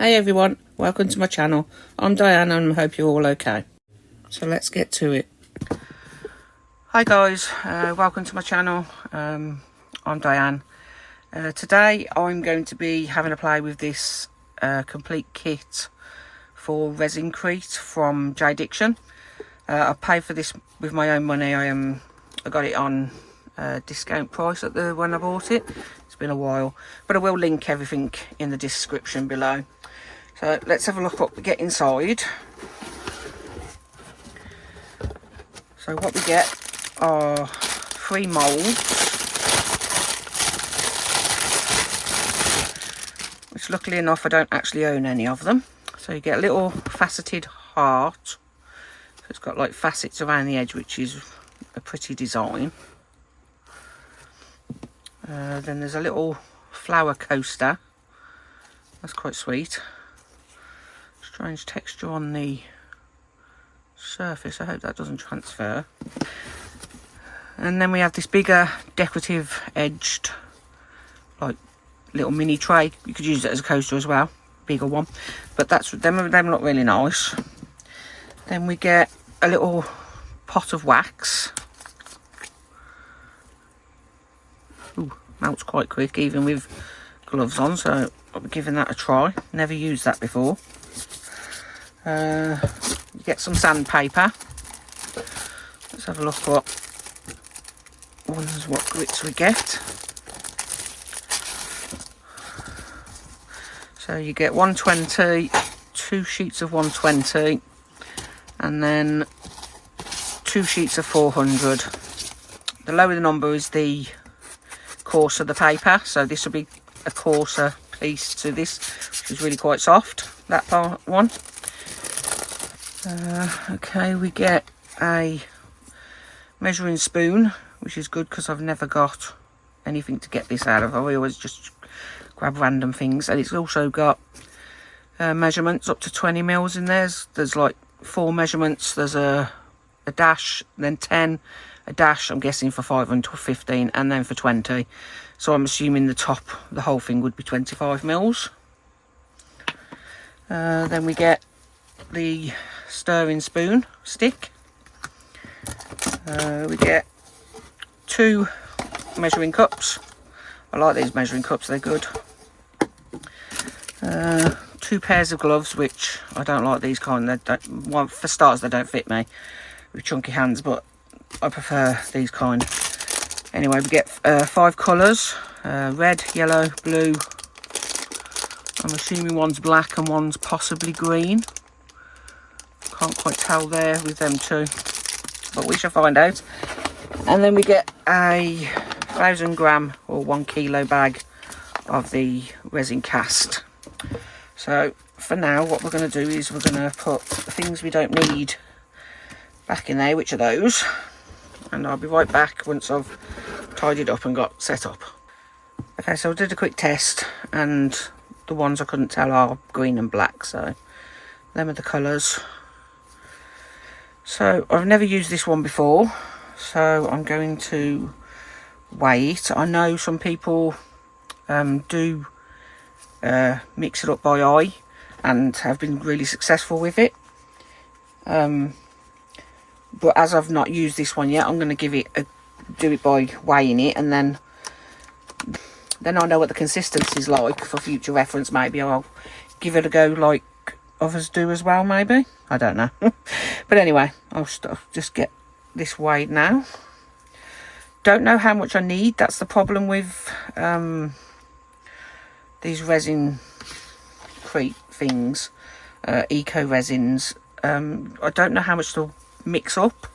Hey everyone, welcome to my channel. I'm Diane and I hope you're all okay. So let's get to it. Hi guys, welcome to my channel. I'm Diane. Today I'm going to be having a play with this complete kit for ResinCrete from JDiction. I paid for this with my own money. I got it on discount price when I bought it. It's been a while, but I will link everything in the description below. So let's have a look what we get inside. So what we get are 3 moulds, which luckily enough I don't actually own any of them. So you get a little faceted heart. So it's got like facets around the edge, which is a pretty design. Then there's a little flower coaster. That's quite sweet. Strange texture on the surface. I hope that doesn't transfer. And then we have this bigger decorative edged like little mini tray. You could use it as a coaster as well, bigger one, but them look really nice. Then we get a little pot of wax. Ooh, melts quite quick even with gloves on, so I'll be giving that a try. Never used that before. You get some sandpaper. Let's have a look what grits we get. So you get 120, 2 sheets of 120, and then 2 sheets of 400. The lower the number is the coarser the paper, so this will be a coarser piece to this, which is really quite soft, that part one. Okay, we get a measuring spoon, which is good because I've never got anything to get this out of. I always just grab random things. And it's also got measurements up to 20 mils in there. There's like 4 measurements. There's a dash, then 10, a dash, I'm guessing for 5 and 15, and then for 20. So I'm assuming the whole thing would be 25 mils. Then we get the stirring spoon stick. We get 2 measuring cups. I like these measuring cups, they're good. 2 pairs of gloves, which I don't like these kind. For starters, they don't fit me with chunky hands, but I prefer these kind. Anyway, we get 5 colours, red, yellow, blue. I'm assuming one's black and one's possibly green. Can't quite tell there with them two, but we shall find out. And then we get a 1,000 gram or 1 kilo bag of the resin cast. So for now, what we're going to do is we're going to put the things we don't need back in there, which are those. And I'll be right back once I've tidied up and got set up. Okay, so I did a quick test, and the ones I couldn't tell are green and black, so them are the colours. So I've never used this one before, so I'm going to weigh it. I know some people do mix it up by eye and have been really successful with it. But as I've not used this one yet, I'm going to do it by weighing it, and then I know what the consistency is like for future reference. Maybe I'll give it a go like others do as well, maybe. I don't know. But anyway, I'll just get this weighed now. Don't know how much I need. That's the problem with these ResinCrete things, eco resins. I don't know how much to mix up.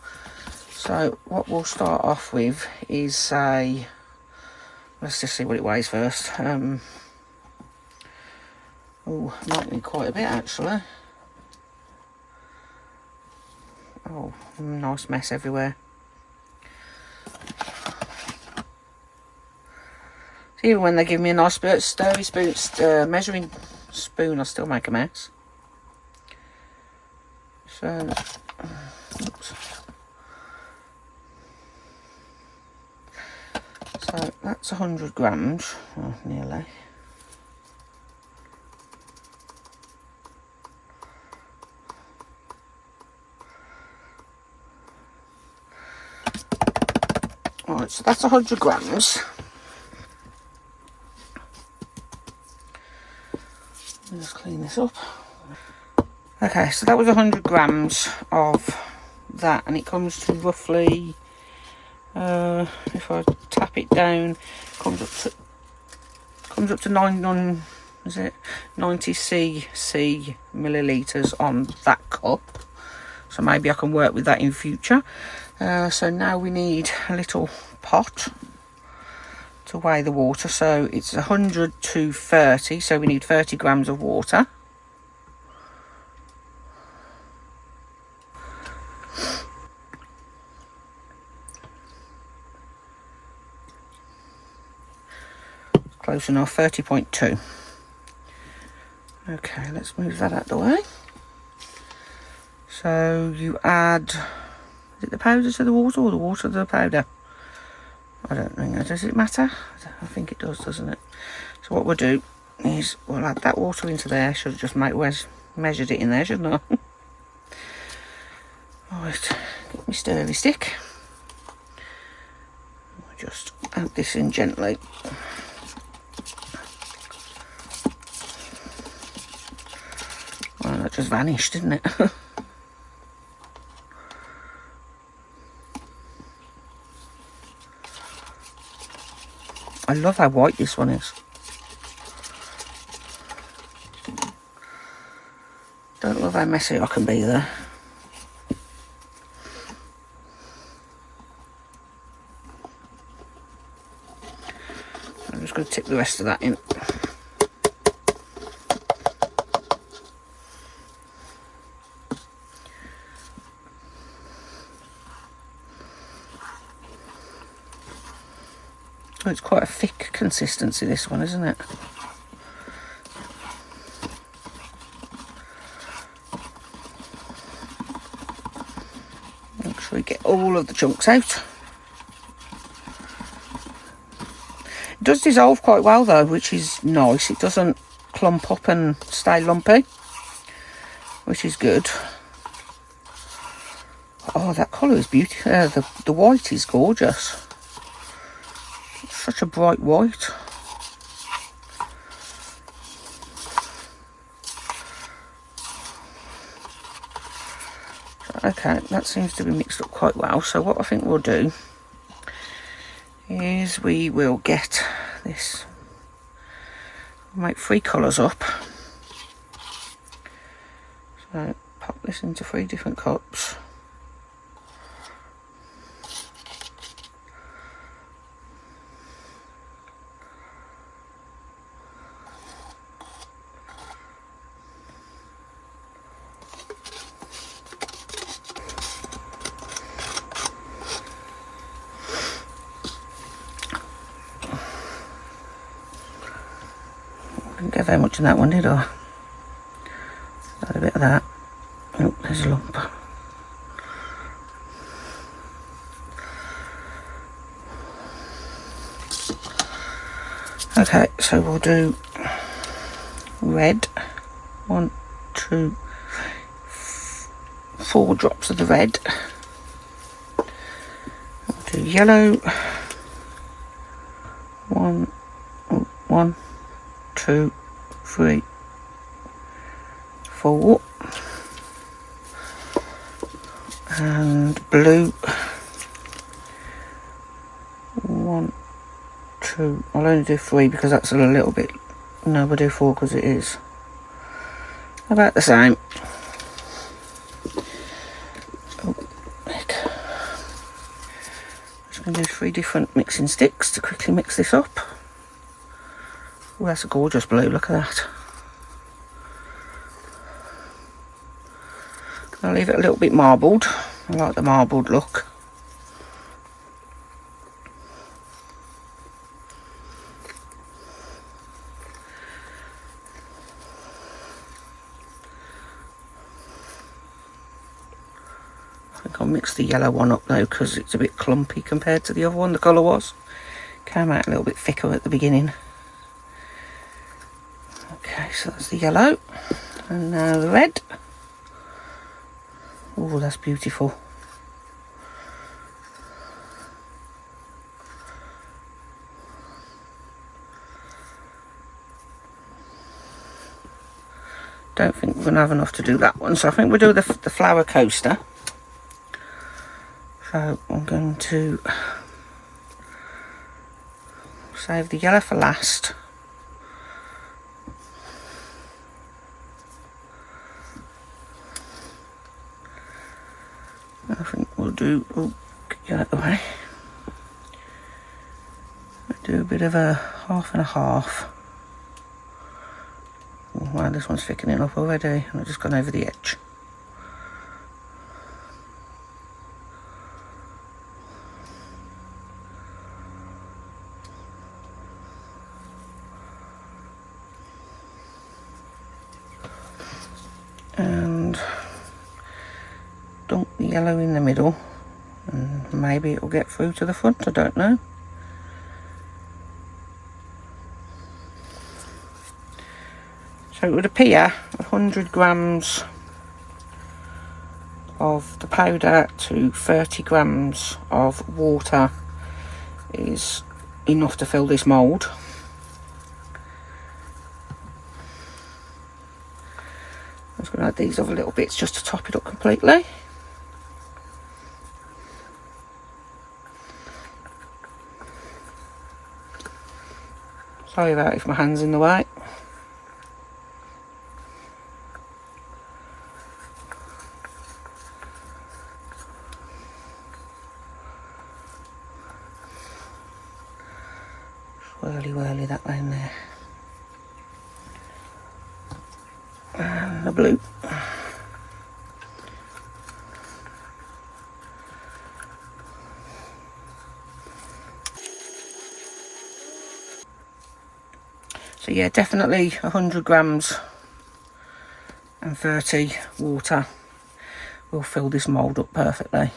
So what we'll start off with is let's just see what it weighs first. Oh, might need quite a bit actually. Oh, nice mess everywhere. So even when they give me a nice stirry spoon, measuring spoon, I still make a mess. So, oops. So that's 100 grams, oh, nearly. Right, so that's 100 grams. Let's clean this up. Okay, so that was 100 grams of that, and it comes to roughly, if I tap it down, comes up to 90 cc millilitres on that cup. So maybe I can work with that in future. So now we need a little pot to weigh the water. So it's 100 to 30, so we need 30 grams of water. Close enough, 30.2. Okay, let's move that out of the way. So you add, is it the powder to the water or the water to the powder? I don't know, does it matter? I think it does, doesn't it? So what we'll do is we'll add that water into there. Should have just measured it in there, shouldn't I? Right, get my stirry stick. I'll just add this in gently. Well, that just vanished, didn't it? I love how white this one is. Don't love how messy I can be there. I'm just going to tip the rest of that in. Oh, it's quite a thick consistency, this one, isn't it? Make sure we get all of the chunks out. It does dissolve quite well though, which is nice. It doesn't clump up and stay lumpy, which is good. Oh, that colour is beautiful. The white is gorgeous. Such a bright white. Okay, that seems to be mixed up quite well. So what I think we'll do is we will get this, make 3 colours up. So pop this into 3 different cups. Didn't get very much in that one, did I? Got a bit of that. Oh, there's a lump. Okay, so we'll do red. 1, 2, 4 drops of the red. We'll do yellow. 1, 2, 3, 4, and blue. 1, 2. I'll only do 3 because that's a little bit. No, we'll do 4 because it is about the same. Oh, heck. Just going to do 3 different mixing sticks to quickly mix this up. Oh, that's a gorgeous blue, look at that. I'll leave it a little bit marbled. I like the marbled look. I think I'll mix the yellow one up though because it's a bit clumpy compared to the other one, the colour was. Came out a little bit thicker at the beginning. Okay, so that's the yellow, and now the red. Oh, that's beautiful. Don't think we're going to have enough to do that one, so I think we'll do the flower coaster. So I'm going to save the yellow for last. I think we'll do, oh, get out of the way. We'll do a bit of a half and a half. Oh, wow, this one's thickening up already, and I've just gone over the edge. And dunk the yellow in the middle, and maybe it'll get through to the front, I don't know. So it would appear 100 grams of the powder to 30 grams of water is enough to fill this mould. I'm just going to add these other little bits just to top it up completely. Sorry about if my hand's in the way. Whirly that way in there. And the blue. So yeah, definitely 100 grams and 30 water will fill this mould up perfectly. I'm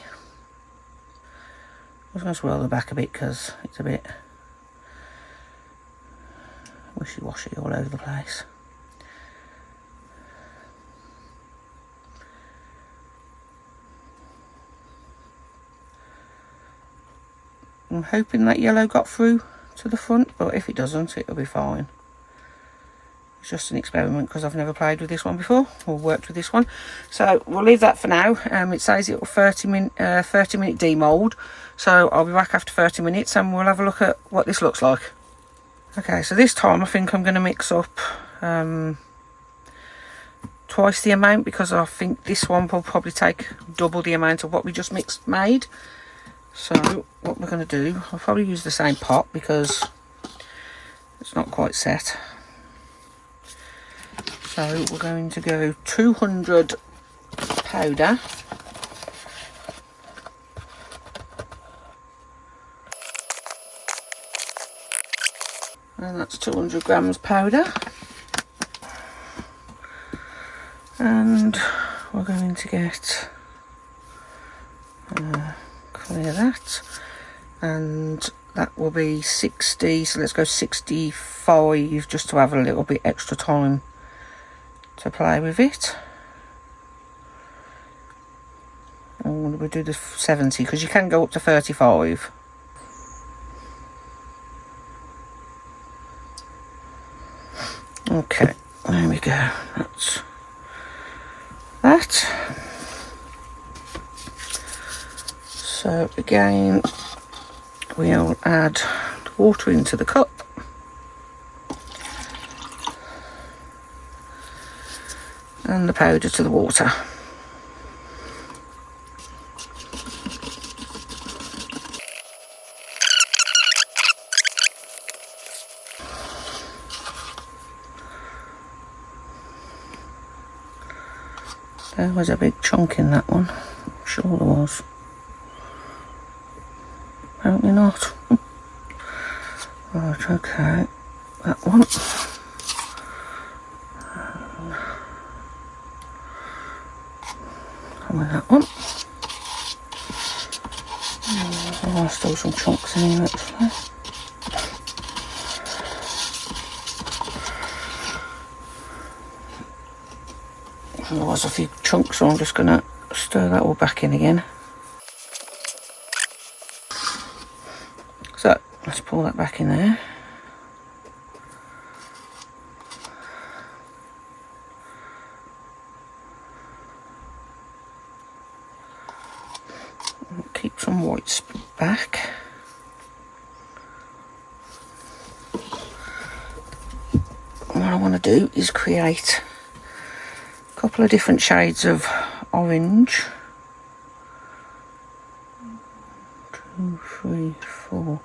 just going to swirl the back a bit because it's a bit wishy-washy all over the place. I'm hoping that yellow got through to the front, but if it doesn't, it'll be fine. It's just an experiment because I've never played with this one before or worked with this one. So we'll leave that for now. It says it'll 30-minute demold, so I'll be back after 30 minutes and we'll have a look at what this looks like. Okay, so this time I think I'm going to mix up twice the amount because I think this one will probably take double the amount of what we just made. So what we're going to do, I'll probably use the same pot because it's not quite set. So we're going to go 200 powder. And that's 200 grams powder. And we're going to get clear that. And that will be 60, so let's go 65 just to have a little bit extra time to play with it. And we'll do the 70 because you can go up to 35. Okay, there we go. That's that. So again, we'll add the water into the cup. And the powder to the water. There was a big chunk in that one. I'm sure there was. Apparently not. Right, okay. That one. And with that one. There are still some chunks in here actually. There was a few chunks, so I'm just going to stir that all back in again. So let's pour that back in there. . keep some whites back. What I want to do is create a couple of different shades of orange. 2, 3, 4,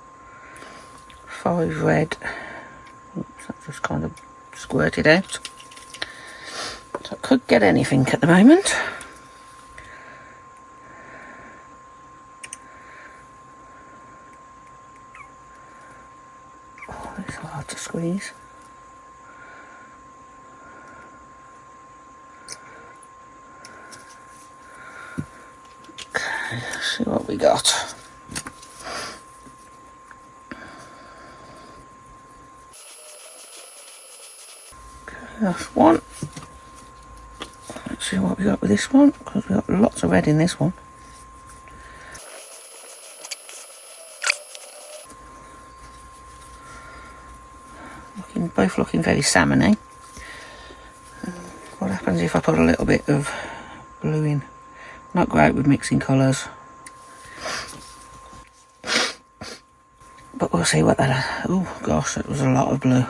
5 red. Oops, that just kind of squirted out. So I could get anything at the moment. Oh, it's hard to squeeze. Okay, let's see what we got. That's one. Let's see what we got with this one, because we've got lots of red in this one. Both looking very salmony. What happens if I put a little bit of blue in? Not great with mixing colours, but we'll see what that. Oh gosh, that was a lot of blue.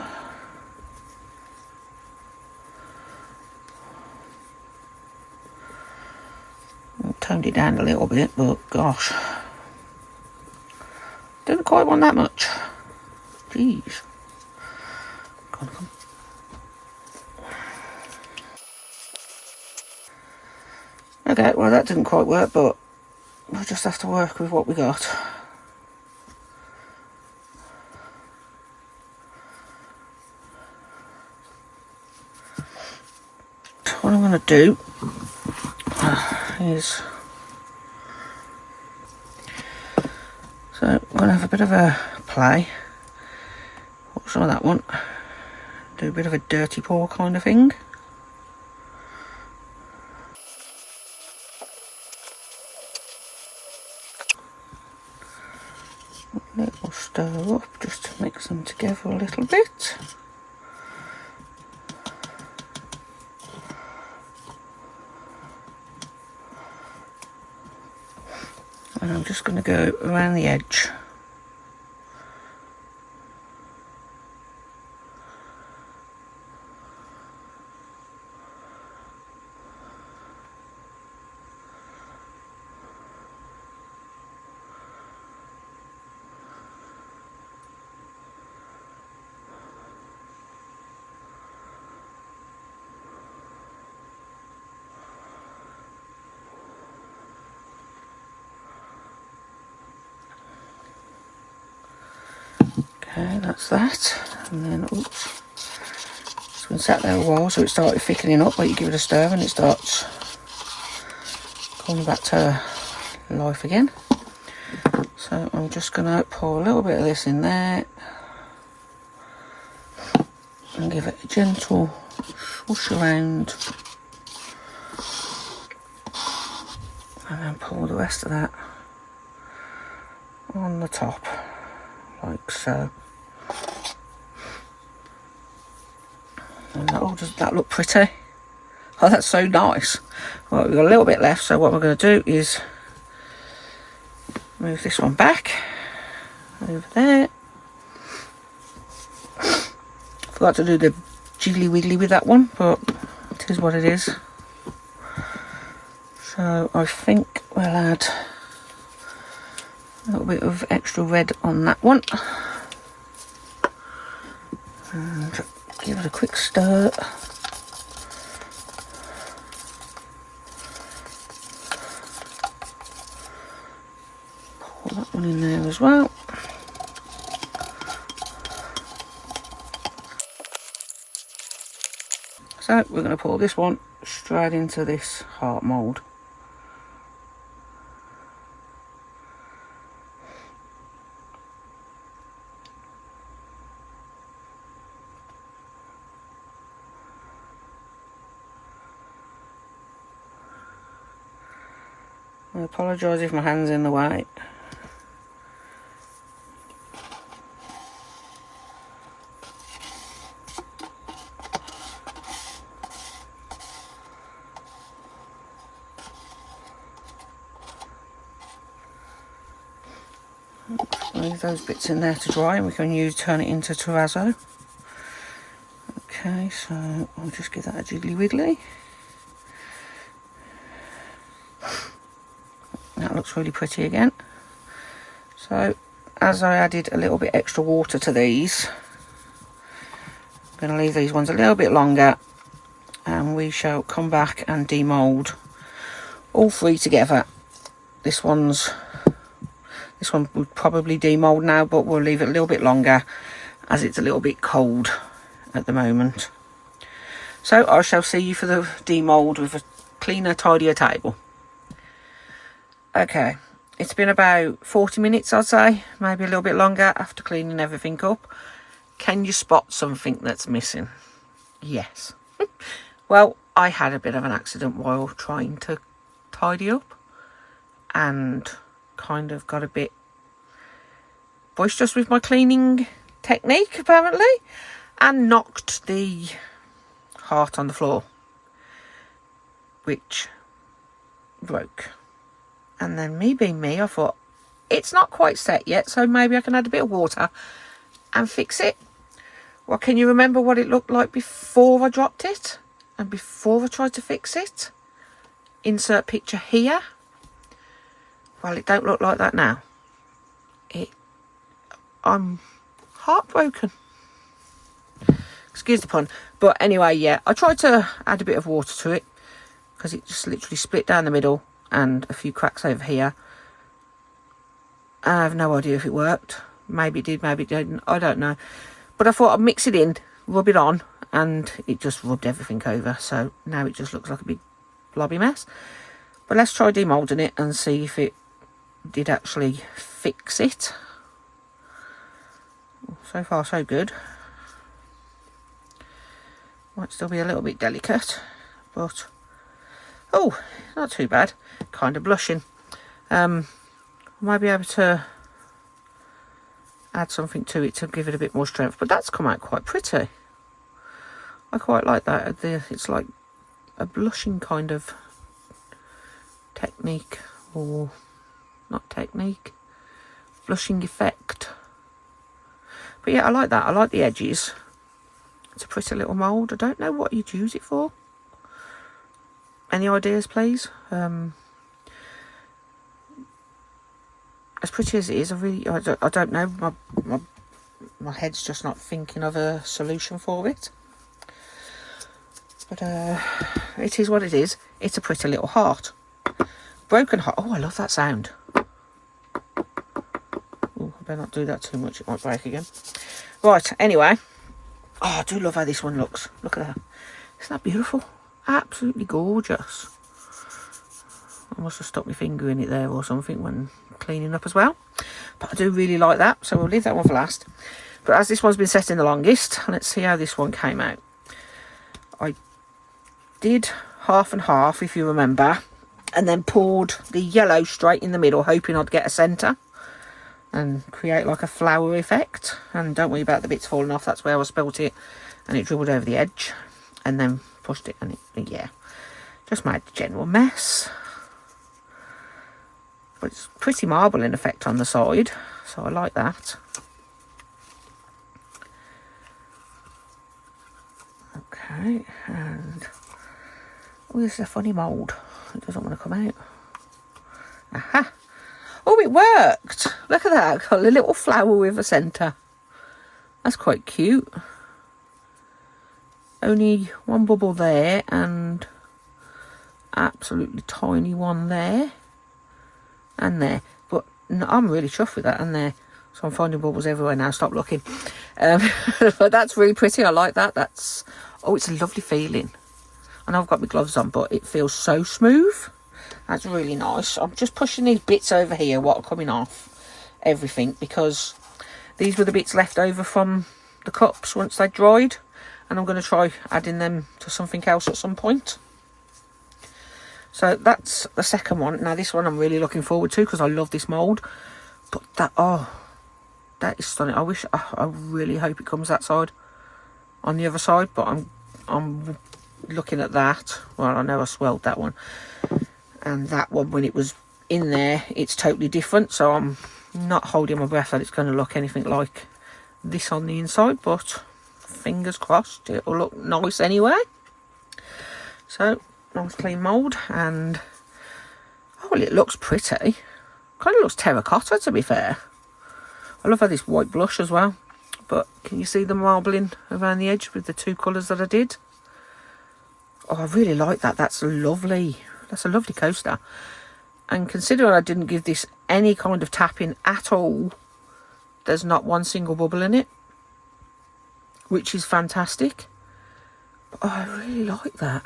Toned it down a little bit, but gosh, didn't quite want that much. Jeez. Come on. Okay, well that didn't quite work, but we'll just have to work with what we got. So what I'm going to do is, so I'm going to have a bit of a play. Put some of that one. Do a bit of a dirty pour kind of thing. A little stir up just to mix them together a little bit. And I'm just going to go around the edge. Okay, that's that. And then, oops, it's been sat there a while, so it started thickening up, but you give it a stir and it starts coming back to life again. So I'm just going to pour a little bit of this in there and give it a gentle swoosh around, and then pour the rest of that on the top, like so. And does that look pretty? Oh, that's so nice. Right, we've got a little bit left, so what we're going to do is move this one back over there. Forgot to do the jiggly wiggly with that one, but it is what it is. So I think we'll add a little bit of extra red on that one. And give it a quick stir. Pour that one in there as well. So we're going to pour this one straight into this heart mould. I apologise if my hand's in the way. leave those bits in there to dry, and we can turn it into terrazzo. Okay, so I'll just give that a jiggly wiggly. That looks really pretty again. So as I added a little bit extra water to these, I'm going to leave these ones a little bit longer, and we shall come back and demold all three together. This one would probably demold now, but we'll leave it a little bit longer as it's a little bit cold at the moment. So I shall see you for the demold with a cleaner, tidier table. Okay, it's been about 40 minutes, I'd say, maybe a little bit longer after cleaning everything up. Can you spot something that's missing? Yes. Well, I had a bit of an accident while trying to tidy up, and kind of got a bit boisterous with my cleaning technique, apparently, and knocked the heart on the floor, which broke. And then me being me, I thought, it's not quite set yet, so maybe I can add a bit of water and fix it. Well, can you remember what it looked like before I dropped it and before I tried to fix it? Insert picture here. Well, it don't look like that now. I'm heartbroken. Excuse the pun. But anyway, yeah, I tried to add a bit of water to it because it just literally split down the middle and a few cracks over here. I have no idea if it worked. Maybe it did, maybe it didn't. I don't know. But I thought I'd mix it in, rub it on, and it just rubbed everything over. So now it just looks like a big blobby mess. But let's try demolding it and see if it did actually fix it. So far, so good. Might still be a little bit delicate, but oh, not too bad. Kind of blushing. Might be able to add something to it to give it a bit more strength, but that's come out quite pretty. I quite like that. It's like a blushing kind of technique, or not technique, blushing effect. But yeah, I like that. I like the edges. It's a pretty little mould. I don't know what you'd use it for. Any ideas, please? As pretty as it is, I don't know. My head's just not thinking of a solution for it. But it is what it is. It's a pretty little heart. Broken heart. Oh, I love that sound. Oh, I better not do that too much. It might break again. Right, anyway. Oh, I do love how this one looks. Look at that. Isn't that beautiful? Absolutely gorgeous. I must have stuck my finger in it there or something when cleaning up as well. But I do really like that, so we'll leave that one for last. But as this one's been setting the longest, let's see how this one came out. I did half and half, if you remember, and then poured the yellow straight in the middle, hoping I'd get a centre and create like a flower effect. And don't worry about the bits falling off, that's where I spilt it, and it dribbled over the edge, and then pushed it, and it, yeah, just made a general mess. But it's pretty marbling effect on the side, so I like that. Okay, and oh, this is a funny mould. It doesn't want to come out. Aha! Oh, it worked! Look at that, got a little flower with a centre. That's quite cute. Only one bubble there, and absolutely tiny one there. And there, but I'm really chuffed with that, and there. So I'm finding bubbles everywhere now. Stop looking. But that's really pretty. I like that. That's, oh, it's a lovely feeling. I know I've got my gloves on, but it feels so smooth. That's really nice. I'm just pushing these bits over here, what are coming off everything, because these were the bits left over from the cups once they dried, and I'm going to try adding them to something else at some point. So that's the second one. Now this one I'm really looking forward to because I love this mould. But that, oh, that is stunning. I really hope it comes that side on the other side. But I'm looking at that. Well, I know I swelled that one. And that one, when it was in there, it's totally different. So I'm not holding my breath that it's going to look anything like this on the inside, but fingers crossed it'll look nice anyway. So nice clean mould, and oh well, it looks pretty. Kind of looks terracotta, to be fair. I love how this white blush as well, but can you see the marbling around the edge with the two colours that I did? Oh, I really like that. That's lovely. That's a lovely coaster. And considering I didn't give this any kind of tapping at all, there's not one single bubble in it, which is fantastic. But oh, I really like that.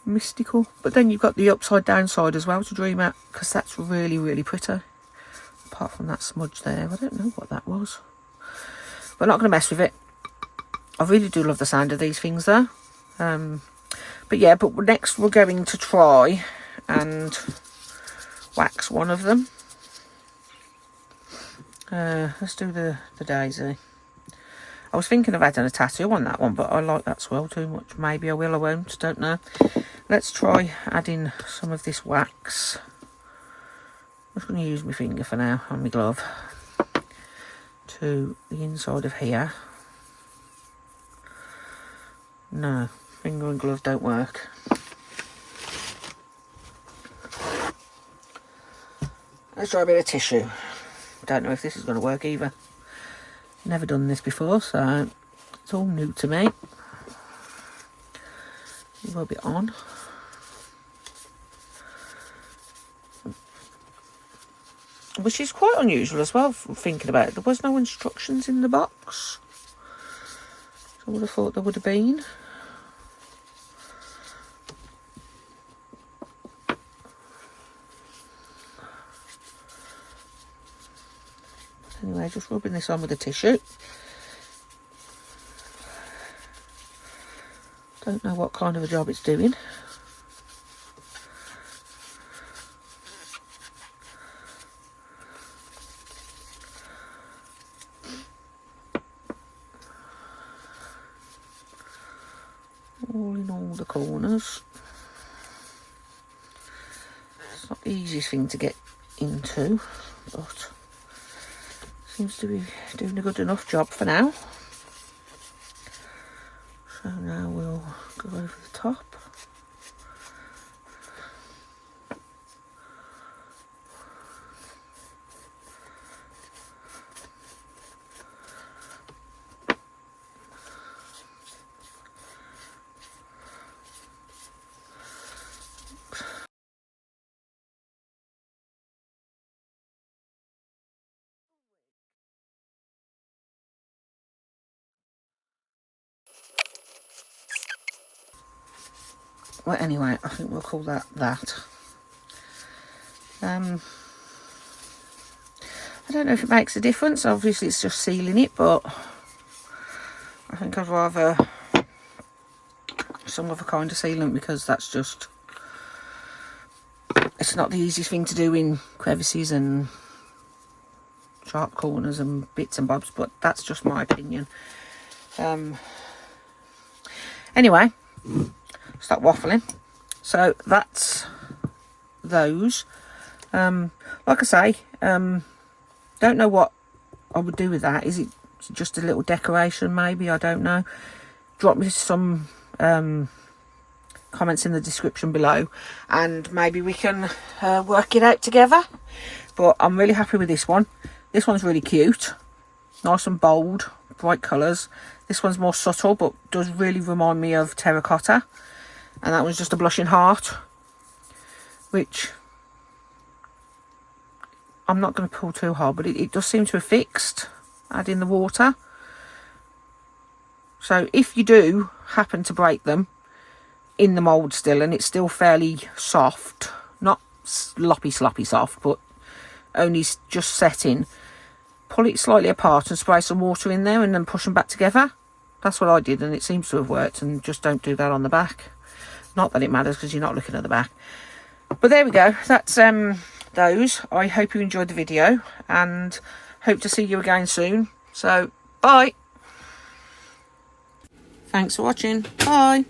Mystical. But then you've got the upside down side as well to dream at, because that's really, really pretty. Apart from that smudge there, I don't know what that was. But I'm not going to mess with it. I really do love the sound of these things though. But yeah, but next we're going to try and wax one of them. Let's do the daisy. I was thinking of adding a tattoo on that one, but I like that swirl too much. Maybe I will, I won't, don't know. Let's try adding some of this wax. I'm just going to use my finger for now on my glove to the inside of here. No, finger and glove don't work. Let's try a bit of tissue. Don't know if this is going to work either. Never done this before, so it's all new to me. Rub it on. Which is quite unusual as well, thinking about it. There was no instructions in the box. So I would have thought there would have been. Anyway, just rubbing this on with a tissue. Don't know what kind of a job it's doing. All in all the corners. It's not the easiest thing to get into, but seems to be doing a good enough job for now. So now we'll go over the top. Well, anyway, I think we'll call that that. I don't know if it makes a difference. Obviously, it's just sealing it, but I think I'd rather some other kind of sealant, because that's just, it's not the easiest thing to do in crevices and sharp corners and bits and bobs, but that's just my opinion. Anyway, stop waffling. So that's those. Like I say, don't know what I would do with that. Is it just a little decoration maybe? I don't know. Drop me some comments in the description below, and maybe we can work it out together. But I'm really happy with this one. This one's really cute, nice and bold, bright colours. This one's more subtle, but does really remind me of terracotta. And that one's just a blushing heart, which I'm not going to pull too hard, but it does seem to have fixed, adding the water. So if you do happen to break them in the mould still, and it's still fairly soft, not sloppy soft, but only just setting, pull it slightly apart and spray some water in there and then push them back together. That's what I did, and it seems to have worked. And just don't do that on the back. Not that it matters, because you're not looking at the back. But there we go. That's those. I hope you enjoyed the video, and hope to see you again soon. So bye. Thanks for watching. Bye.